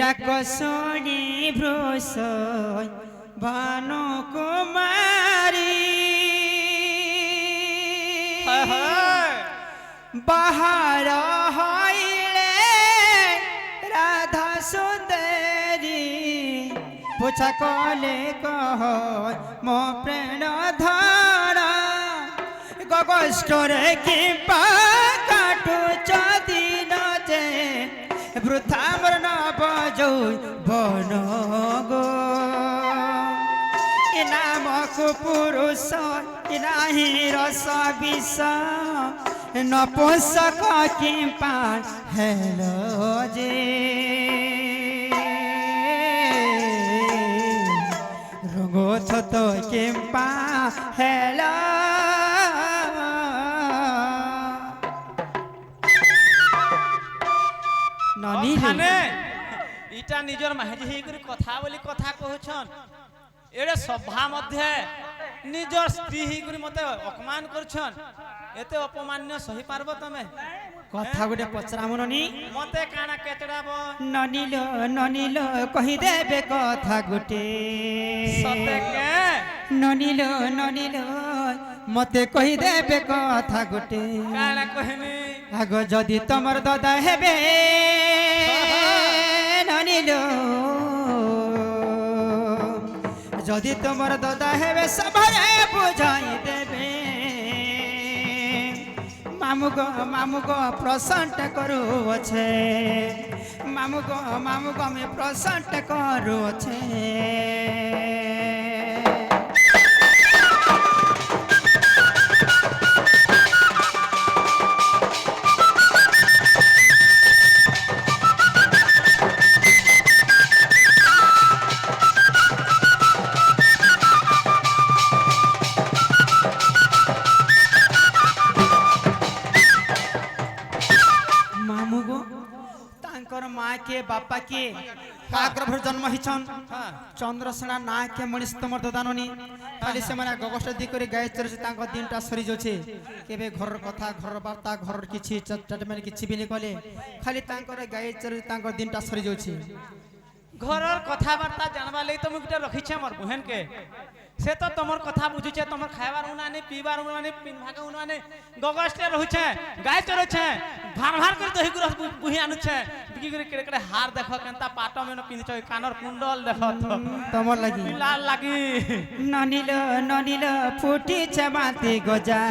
ডাকসনি ভ্রসয় ভানু কুমারী বাহার হইলে রাধা সুন্দরী পুছা কলে কহ মো প্রেণ ধরা গগষ্টরে কিম্পা কাটুচ দিন যে বৃথা মরণ বজৌ বন গো নামক পুরুষ নাহি রস বিষ নপুংসক কিম্পা হেল যে রঙ্গোথত কিম্পা হেল ইটা নিজর মাঝে হইকরি কথা বলি কথা কহুছন এড়ে সভা মধ্যে নিজর স্ত্রী হইকরি মতে অপমান করছন এতে অপমান্য সহি পারব তুমি কথা গুটে পচরাম ননি মতে কানা কেচড়াব ননিল ননিল কহি দেবে কথা গুটে সতে কে ননিল ননিল মতে কহি দেবে কথা গুটে কানা কহিনি আগ যদি তোমার দাদা হেবে ননিল যদি তোমার দাদা হেবে সবারে বুঝাই দেবে মামুগ প্রসন্ট করু আছে মামুগ আমি প্রসন্ট করু আছে माँ के बापा के काग्रभ जन्म हिचन चंद्रसेना ना के मनीष तमर ददाननी खाली से माने गगस्ट दी करे गाय चरछ तांको दिनटा सरी जोछे केबे घर कथा घर वार्ता घर किछि चटमेन किछि बिनी कले खाली तांकर गाय चरछ तांको दिनटा सरी जोछे घरर कथा वार्ता जानबा लई तो मुगटा रखिछे मोर बहन के से तो तमर कथा बुझुछे तमर खायबार उनाने पीबार उनाने पिनभागा उनाने गगस्टे रहुछे गाय चरछे भार भार कर दही गुरस बुही आनुछे बिकी करे केड़े हार देखो केनता पाटो में पिनछो कानर कुंडल देखो तो तमर लागि लाल लागि ननिल ननिल फुटी छमाती गजा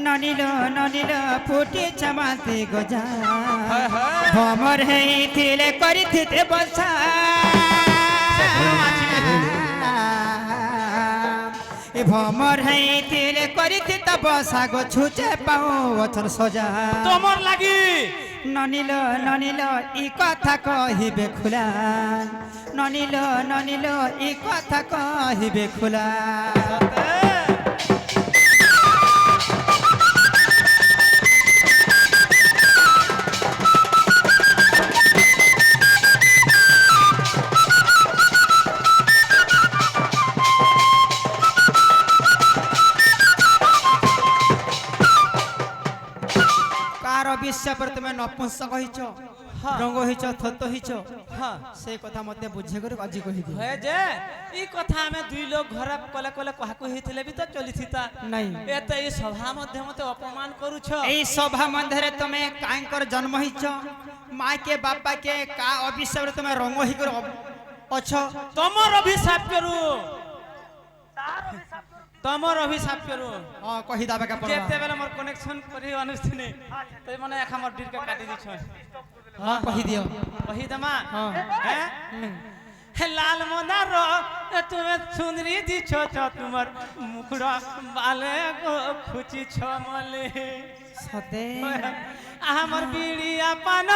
ननिल ननिल फुटी छमाती गजा भमर हेइथिले करिथिते बसा भमर हेइथिले करिथिते बसा गो छुचे पाओ अथर सजा तमर लागि ननिल ननिल ई कथा कहिबे खुला ननिल ननिल ई कथा कहिबे खुला विषय पर तुम नपुंसक होइछ रंग होइछ थत होइछ से कथा मते बुझे कर आज कहि दे हे जे ई कथा में दुई लोग घर कले कले कहा को हिथिले भी तो चलिथिता नहीं एते ई सभा मध्य मते अपमान करूछ ए सभा मध्य रे तुम कांकर जन्म होइछ मां के बापा के का अभिशाप रे तुम रंग होई कर अछ तमर अभिशाप करू तमर अभिशाप करू हां कहि दाबे का केते बेले मोर कनेक्शन करी अनुष्ठिने तई मने एक हमर डीर के काटी दी छ हां कहि दियो कहि दमा हां हे लाल मोदार तुमे सुंदरी दी छ तुमर मुखड़ा बाले को खुची छ मले सते हमर बीड़िया पान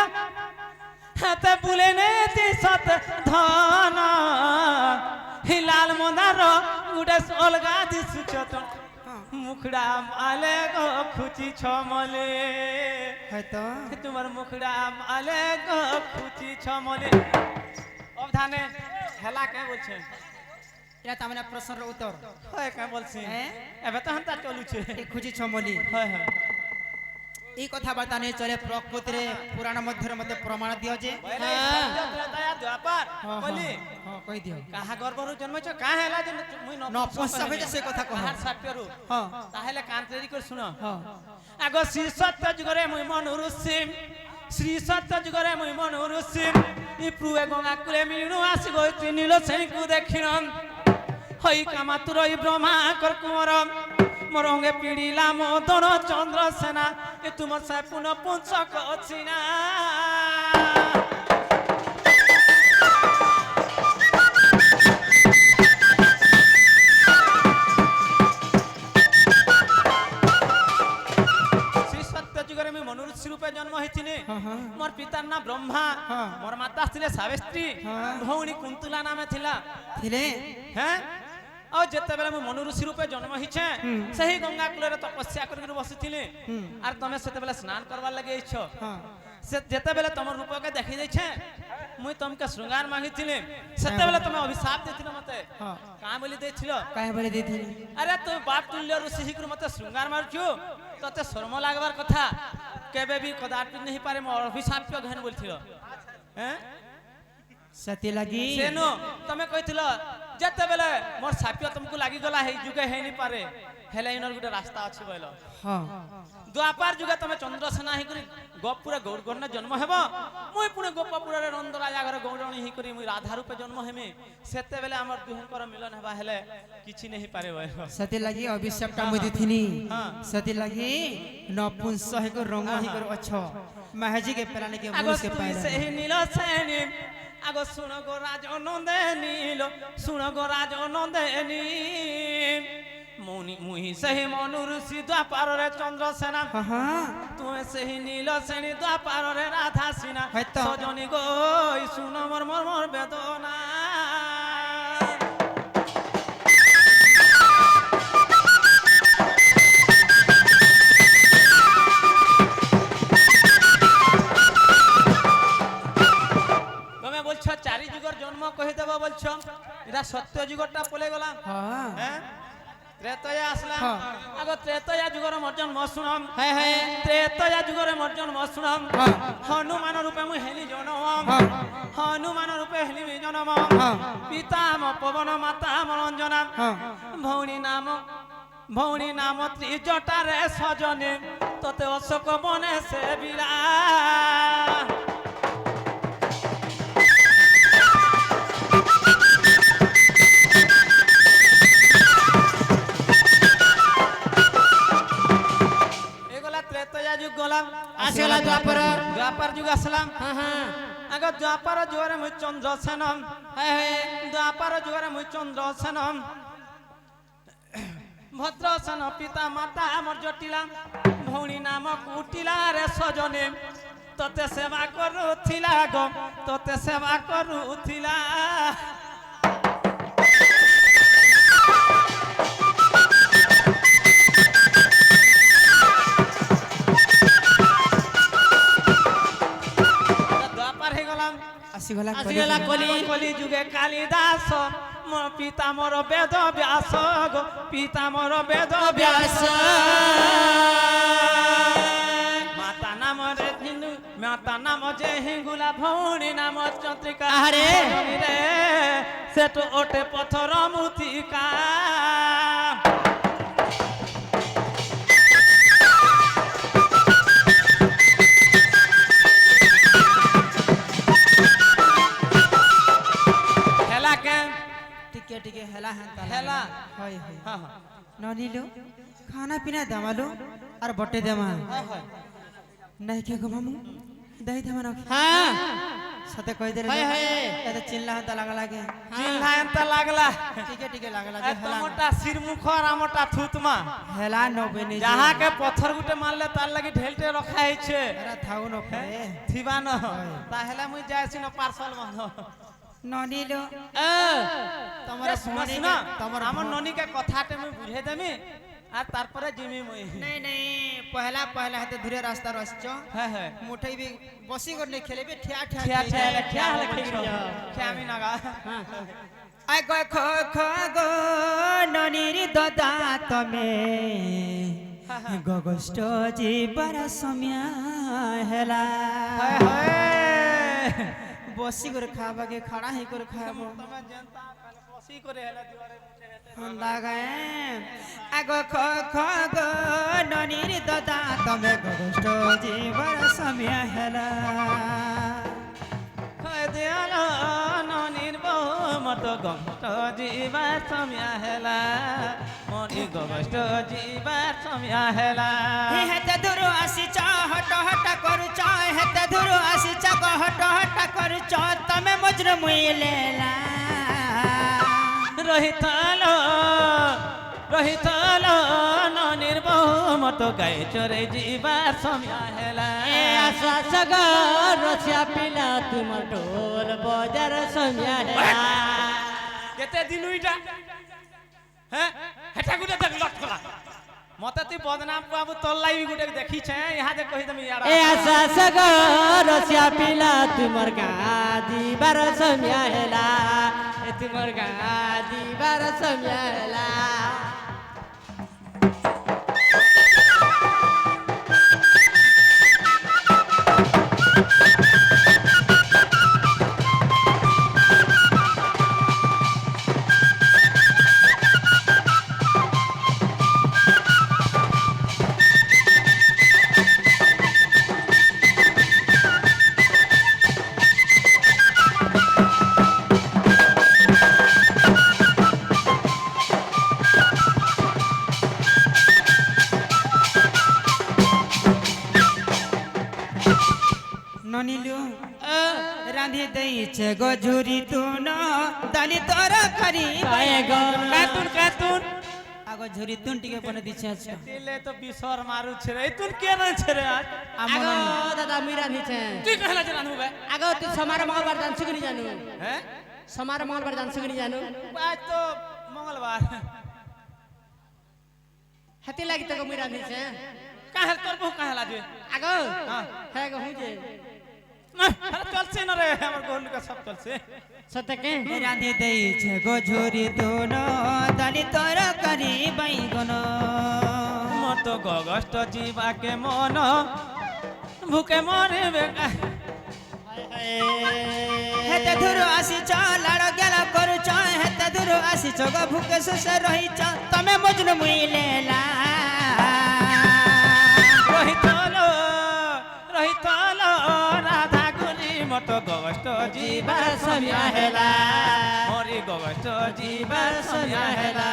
हते बुले ने ती सत धन हिलाल मोदार उडे अलगा दिसु छ मुखड़ा माले गो खुची छ मले है तो तुम्हार मुखड़ा माले गो खुची छ मले अब धाने हेला के बोलछे এটা তো আমরা প্রশ্নের উত্তর হয় কা বলছি এবে তো হান্তা চলুছে এ খুঁজি ছমলি হয় হয় এই কথাবার্তা নিয়ে চলে প্রকৃতিরে পুরাণ মধ্যে মধ্যে প্রমাণ দিও যে पहले सत्य त्रैतया द्वापर बोली হ্যাঁ কই দিও কাহা গর্ভরু জন্মছ কাহা হেলা যে মুই নপুংসক হইছে সে কথা কহ কাহার সাপ্যরু হ্যাঁ তাহলে কান তৈরি করে শুনো হ্যাঁ আগ শ্রী সত্য যুগরে মুই মনুরুসিম শ্রী সত্য যুগরে মুই মনুরুসিম ই প্রুয়ে গঙ্গা কুলে মিলু আসি গই নীল সেনিকু দেখিনম হই কামাতুর ই ব্রহ্মা কর কুমরম মরঙ্গে পিড়িলা মদন চন্দ্র সেনা এ তোমার সাই পুন পুঞ্চক অছিনা রূপে জন্ম হয়েছিনি মোর পিতার নাম ব্রহ্মা মোর মাতা ছিলে সাবিত্রী ভৌণী কুন্তলা নামে ছিলা থিলে হ্যাঁ আর যেতেবেলে মু মনু ঋষি রূপে জন্ম হইছে সেই গঙ্গা কূলে তপস্যা করি বসিছিলি আর তুমি সেতেবেলে স্নান করবার লাগি আইছ সে যেতেবেলে তোমার রূপকে দেখি যাইছে মুই তোমাকে শৃঙ্গার মাগিছিলি সেতেবেলে তুমি অভিশাপ দিছিল মতে কাঁ বলি দিয়েছিল কাহে বলে দিথিলি আরে তুই বাপ তুল্য ঋষি হিকু মতে শৃঙ্গার মারছু তোতে শর্ম লাগবার কথা কেবে বি কদাপি नहीं পারে মোর অভিশাপ ঘেন বলছিল হ্যাঁ সতি লাগি সেনো তুমি কইছিল যেতেবেলে মোর সাপিয়া তুমকু লাগি গলা হেই যুগে হেই নি পারে হেলে ইনর গুটে রাস্তা আছে বইল হ্যাঁ দ্বাপার যুগে তুমি চন্দ্রসেনা হি করি গোপুরে গৌরগণ্য জন্ম হেব মুই পুনে গোপপুরে নন্দরাজা ঘরে গৌরণী হি করি মুই রাধা রূপে জন্ম হেমি সেতেবেলে আমার দুহঙ্কর মিলন হেবা হেলে কিছু নেই পারে বইল সতি লাগি অভিশাপটা মই দিথিনি সতি লাগি নপুংস হেকো রঙ্গ হি কর অছ महजी के पेलाने के मुझ के पाए से नील सेनी আগো শুনো গো রাজ নন্দেনীল শুনো গো রাজ নন্দেনী মুনি মুহি সেই মনুর সিধা পারে চন্দ্রসেনা তুমি সেই নীল শ্রেণী দ্বাপারে রাধা সিনা সজনী গই শুনো মোর মোর মোর বেদনা চারি যুগের জন্ম কহি দেব বলছো এটা সত্য যুগটা পলে গেলাম হ্যাঁ ত্রেতয়া আসলাম আগ ত্রেতয়া যুগের মোর জন্ম শুনম ত্রেতয়া যুগের মোর জন্ম শুনম হনুমান রূপে মুই হেলি জনম হনুমান রূপে হেলি জনম পিতা ম পবন মাতা মরঞ্জনা ভৌণী নাম ত্রিজটারে সজনে তোতে অশোক বনে সে বিরা দ্বাপার যুগ আসলাম আগ দ্বাপার যুগরে মুই চন্দ্রসেনম দ্বাপার যুগরে মুই চন্দ্রসেনম ভদ্রসেন পিতা মাতা আমার জটিলা ভৌণী নাম কুটিলা রে সজনে তোতে সেবা করুথিলা গো তোতে সেবা করুথিলা আসিগলা কলি যুগে কালিদাস পিতা মোর বেদ ব্যাস গো পিতা মোর বেদ ব্যাস মাতা নাম যে হিঙ্গুলা ভৌণী নাম চন্দ্রিকা রে সেট ওটে পথর মুতিকা टिके हेला हंता हेला हाय हाय हां ननीलो खाना पीना दमालो और बट्टे देमा नहीं के गो मामू दही देमा न हां साथे कह दे रे हाय हाय ए चिल्ला हंता लागला टिके लागला जे हेला मोटा सिर मुखर आमटा थुतमा हेला न बने जहां के पत्थर गुटे मारले तार लगी ढेलटे रखा है अरे थाउ न पड़े थिबा न ताहेला मुई जायसी न पार्सल बंध ननीलो তোমার শুনা তোমার আমার ননিকে কথাতে মই বুঝাই দেমি আর তারপরে জিমি মই नहीं पहला हाथे धीरे रास्ता रसचो হ্যাঁ হ্যাঁ मुठई भी बसी करने खेलेबे ठिया ठिया আমি নাগা आय गो खो खो गो ननीर ददा तमे ଗଗଷ୍ଟ ଯିବାର ସମୟ ହେଲା हाय हाय ବସି କରି ଖାଇବାକେ ଖଡ଼ା ହେଇ କରି ଖାଇବ तमे जनता खाली पसी करे हैला दीवारे मुझे हेते লাগাଏ ଆଗ ଖ ଖ ଗ ନନିର ଦଦା ତମେ ଗଗଷ୍ଟ ଯିବାର ସମୟ ହେଲା हाय दयाला ननिर बहु मत गष्ट जीवा समय हेला मोरी गष्ट जीवा समय हेला হেতে দূর আসিছ হট হট করুছ হেতে দূর আসিছ হট হট করুছ তমে মজনু মুইলেলা রহিতালো রহিতালো ননির বহু মত গাই চরে জীবা সময় হেলা ए आशा सगा रसिया पिला तुम ढोल बजार समिया কেতে দিন উইটা হ্যাঁ হেটা গুটে দেখ লট কলা মতে তুই বদনাম বাবু তোর লাইবি গুটে দেখিছে ইহা দে কহি তুমি ইয়ারা ए आशा सगा रसिया पिला तुमर गादी बार समिया हेला ए तुमर गादी बार समिया हेला ননিলু রাঁধি দেইছে গজুরি তুন দালি তরকারি বাইগন কাতুন কাতুন আগ ঝুরি তুন টিকে বনে দিছে আছে দিলে তো বিসর মারু ছেড়ে এই তুই কে নাই ছেড়ে আজ আগো দাদা মিরা নিছে তুই কহলা যে রানু বে আগো তুই समार मंगलबार जानछु कि नहीं जानू হ্যাঁ समार मंगलबार जानछु कि नहीं जानू আজ তো মঙ্গলবার हती लागी तको मिरा निছে কাহে তোর বহু কাহেলা যে আগো हाँ। है गो हुजे না চলছে না রে আমার গোল কা সব চলছে सत्य के রাঁধি দেইছে গজুরি তুন দালি তরকারি বাইগন মত গগষ্ট জীবাকে মন ভুকে মরে হেতে দূর আসিছ লাড় গেল করুছ হেতে দূর আসিছ গো ভুকে শোষে রহিছ তমে মজনু মুইলেলা রহিতলো রহিতলো রাধা গুলি মত গগষ্ট জীবার সময় হেলা মরি গগষ্ট জীবার সময় হেলা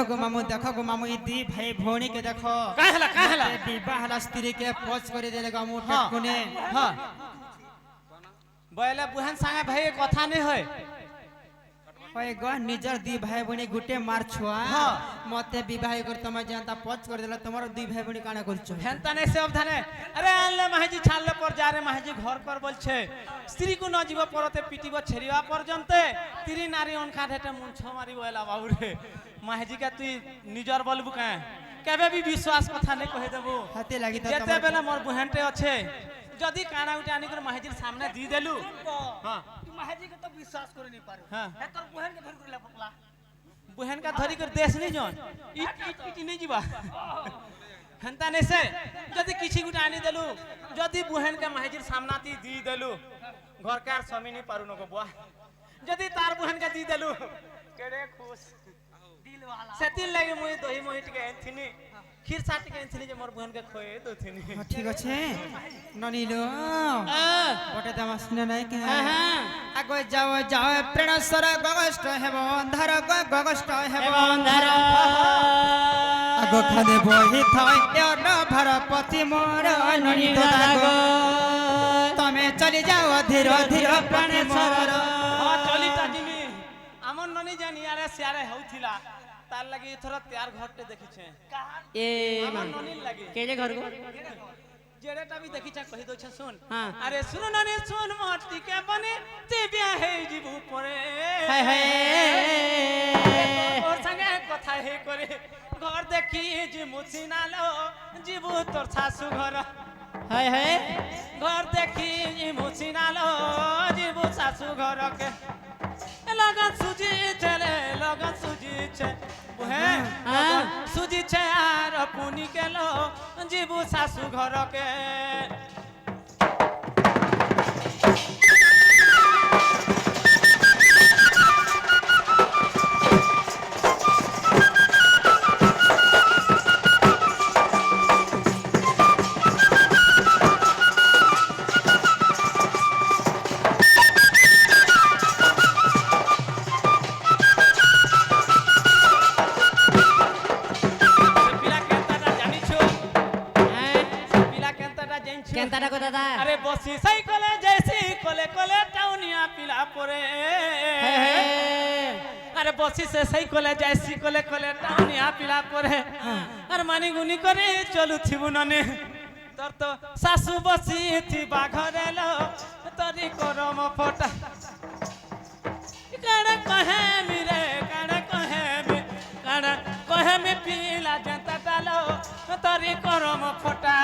আগো মামু দেখো গো মামু ই ଦି ଭାଇ ଭଉଣୀ କେ ଦେଖ କାହେଲା ବିବାହ ହେଲା ସ୍ତ୍ରୀ କେ ପଚ କରି ଦେଲେ ଗମୁ ହଁ ଟେକୁନେ ହଁ বয়লে বুহেন সাঙ্গে ভাই কথা নেই হয় হয় গ নিজর ଦି ଭାଇ ଭଉଣୀ গুটে মার ছুয়া হ্যাঁ। মতে বিবাহ করে তুমি জানতা পচ করে দেলে তোমার ଦି ভাই ভଉଣୀ কানা করছ হেনতা নেই সে অবধানে আরে আনলে মাহাজি ছাড়লে পর যা রে মাহাজি ঘর কর বলছে স্ত্রী কু ন জীব পরতে পিটিব ছেড়িবা পর্যন্ত তিরি নারী অনকা ঢেটে মুছ মারি বয়লা বাবুরে মাহাজি কে তুই নিজর বলবু কে কেবে বি বিশ্বাস কথা নেই কহে দেবু হাতে লাগি তো যেতে বেলা মোর বুহেনটে আছে যদি কানা উঠে আনি করে মাহাজির সামনে দি দেলু হ্যাঁ মাহাজি কে তো বিশ্বাস করে নি পারো হ্যাঁ হে তোর বহেন কে ধরি করে পকলা বুহেন কা ধরি করে দেশ নি জন ইটি নেই ଯିବା হেনতা নেছে যদি কিছু গুটা আনি দেলু যদি বুহেন কে মাহাজির সামনাতি দি দেলু ঘরকার স্বামী নি পারু নগো বুয়া যদি তার বুহেন কে দি দেলু কেড়ে খুশ দিল वाला সেতির লাগি মুই দহি মহি টিকে এনথিনি ক্ষীর সাটি কে এনথিনি যে মোর বুহেন কে খয়ে দথিনি ঠিক আছে ননিলো বটে দামাস নে নাই কে আগে যাও যাও প্রেণসর গগষ্ট হেব অন্ধার গগষ্ট হেব বন্ধর আগ খানে বহি থাই ন ভরপতি মোর ননিত দাগো তুমি চলি যাও ধীর ধীর প্রাণে মোর চলিটা জিমি আমন ननी जानी यारे सियारे होउथिला तार लगी थोड़ा तैयार घरटे देखिछे ए हमर मां ननी लगी केजे घर को जेड़ेटा भी देखिछे कहि दो छे सुन हाँ। अरे सुन ननी सुन माटी के बने ते बिया हे जीबू परे हाय हाय और संगे कथा हे करे घर देखी जी मुसिनालो जीबू तोर सासू घर हाय हाय घर देखी जी मुसिनालो जीबू सासू घर के लगन सुजी चले लगन सुजी छे बुहे हाँ। सुजी छे आर पुनी के लो जीबू सासू घर के केनताटा को दादा अरे बसी साइकले जैसी कोले कोले टाउनिया पिला परे हाय हाय अरे बसी से साइकले जैसी कोले कोले टाउनिया पिला परे अरे मानी गुनी करे चलु थिबु नने तोर तो सासू बसी थी बाघरे लो तोरी करम फोटा काड़ा कहे मिरे काड़ा कहे में पीला जनता डालो तोरी करम फोटा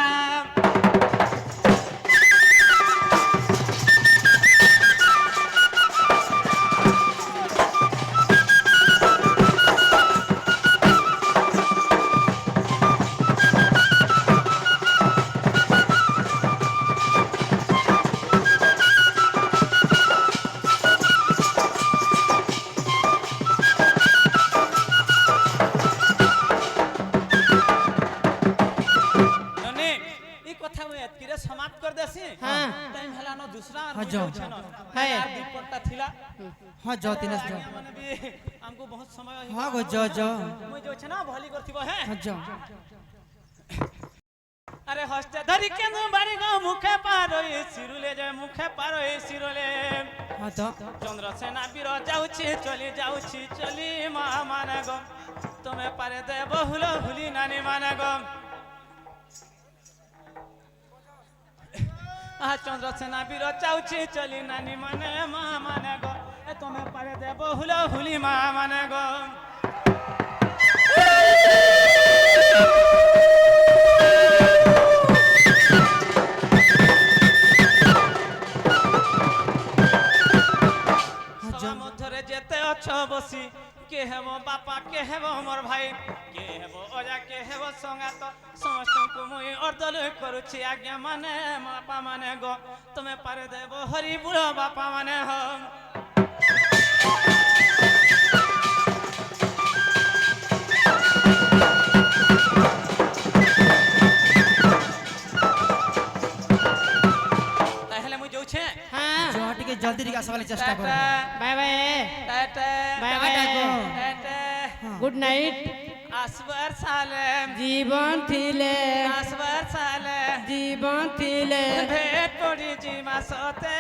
समाप्त कर देसी हाँ। टाइम हला न दूसरा हाँ, जाओ। है यार दीपकटा थिला हाँ जाओ दिनेश जाओ माने भी हमको बहुत समय हाँ गो जाओ जाओ মই जो छे ना भली करथिबो है हाँ जाओ अरे हस्ते धरी के बारी गो मुखे पारो ए सिरुले जे मुखे पारो ए सिरुले हाँ तो चंद्रसेना वीर जाउछि चली मा माने गो तमे पारे दे बहुलो हुली नानी माने गो आ चंद्रसेना वीर जाउछि चली नानी माने मा माने गो ए तमे पारे दे बहुलो हुली मा माने गो मधुरे जेते अच्छो बसी के हेबो बापा के हेबो मोर भाई के हेबो ओजा के हेबो संगात समस्त को मुई अर्दल करूछि आज्ञा माने बापा माने गो तमे पारे देबो हरि बुढ़ो बापा माने हम ताहले मुई जोछे हाँ जो टिके जल्दी टिके आसवाली चेष्टा करो bye bye tata bye bye tata good night आसवर सालेम जीवन थिले आसवर सालेम जीवन थिले भेट पड़ी जी मासते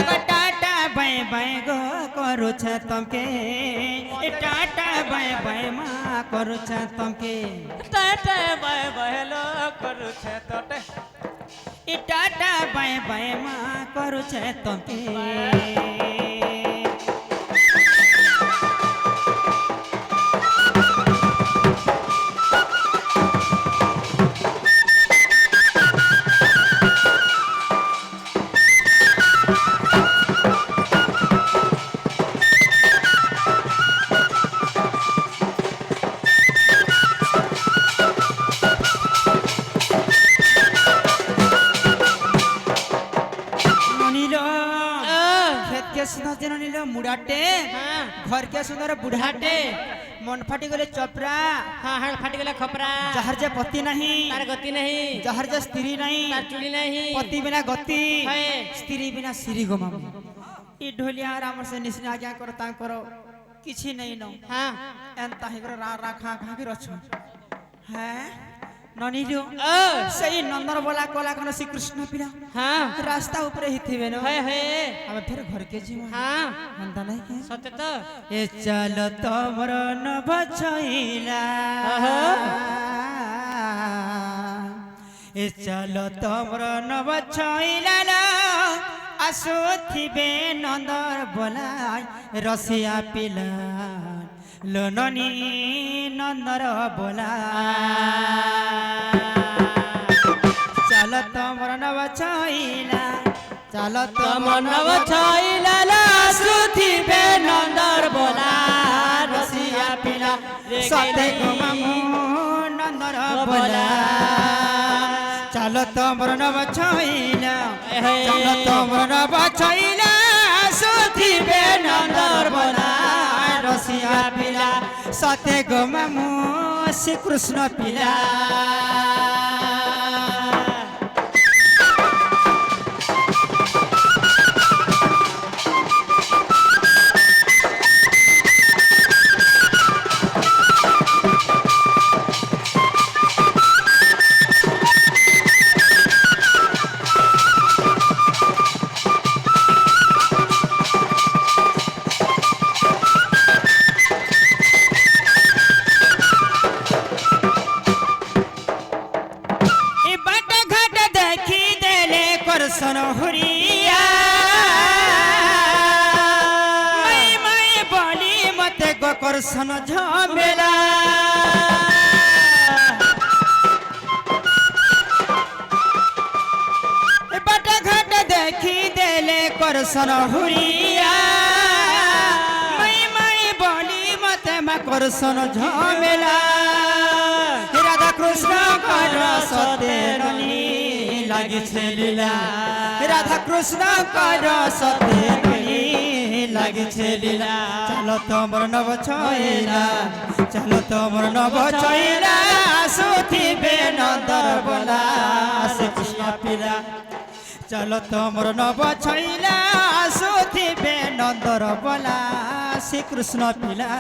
अब टाटा बाय बाय गो करू छ तमके ए टाटा बाय बाय मा करू छ तमके टाटा बाय बाय लो करू छे तोटे ए टाटा बाय बाय मा करू छ तमके सुंदर नील मुड़ाटे हाँ घर के सुंदर बुढ़ाटे मन फाटी गले चपरा हाँ हाँ फाटी गला खपरा जहर जे पति नहीं तार गति नहीं जहर जे स्त्री नहीं तार चुड़ी नहीं पति बिना गति है स्त्री बिना सिरी गो मामी ई ढोलिया राम से निश्चय आज्ञा करो ता करो किछि नहीं न हाँ एंता हिगर रा रा खा खा के रछ है ননিলো সেই নন্দন বলা কলা কোন শ্রীকৃষ্ণ পিলা হ্যাঁ রাস্তা উপরে হিথিবে ন হয়ে হয়ে আমি ফের ঘরকে যাবো হ্যাঁ হন্তা নাই কে সত্য তো এ চল তোমর নভ ছইলা এ চল তোমর নভ ছইলা আসুথিবে নন্দর বলাই রসিয়া পিলা লোননি নন্দর বলা চল তোমর নভ ছইলা চল তোমার নব ছইলা সুথিবে নন্দর বলা রসিয়া পিলা সতে গোমামু নন্দর বলা চল তোমর নব ছইলা চল তোমর নব ছইলা সুথিবে নন্দর বলা রসিয়া পিলা সতে গোমামু শ্রীকৃষ্ণ পিলা করছন হরিয়া মাই মাই বলি মতে গো করছন ঝমেলা বাটা ঘাট দেখি দেলে করছন হরিয়া মাই মাই বলি মতে মা করছন ঝমেলা রাধা কৃষ্ণ কর সতে রনি লাগিছে লীলা রাধা কৃষ্ণ কর সতে রনি লাগিছে লীলা চলো তোমর নব ছইলা চলো তোমর নব ছইলা সুথিবে নন্দর বলা শ্রীকৃষ্ণ পিলা চলো তোমর নব ছইলা সুথিবে নন্দর বলা শ্রীকৃষ্ণ পিলা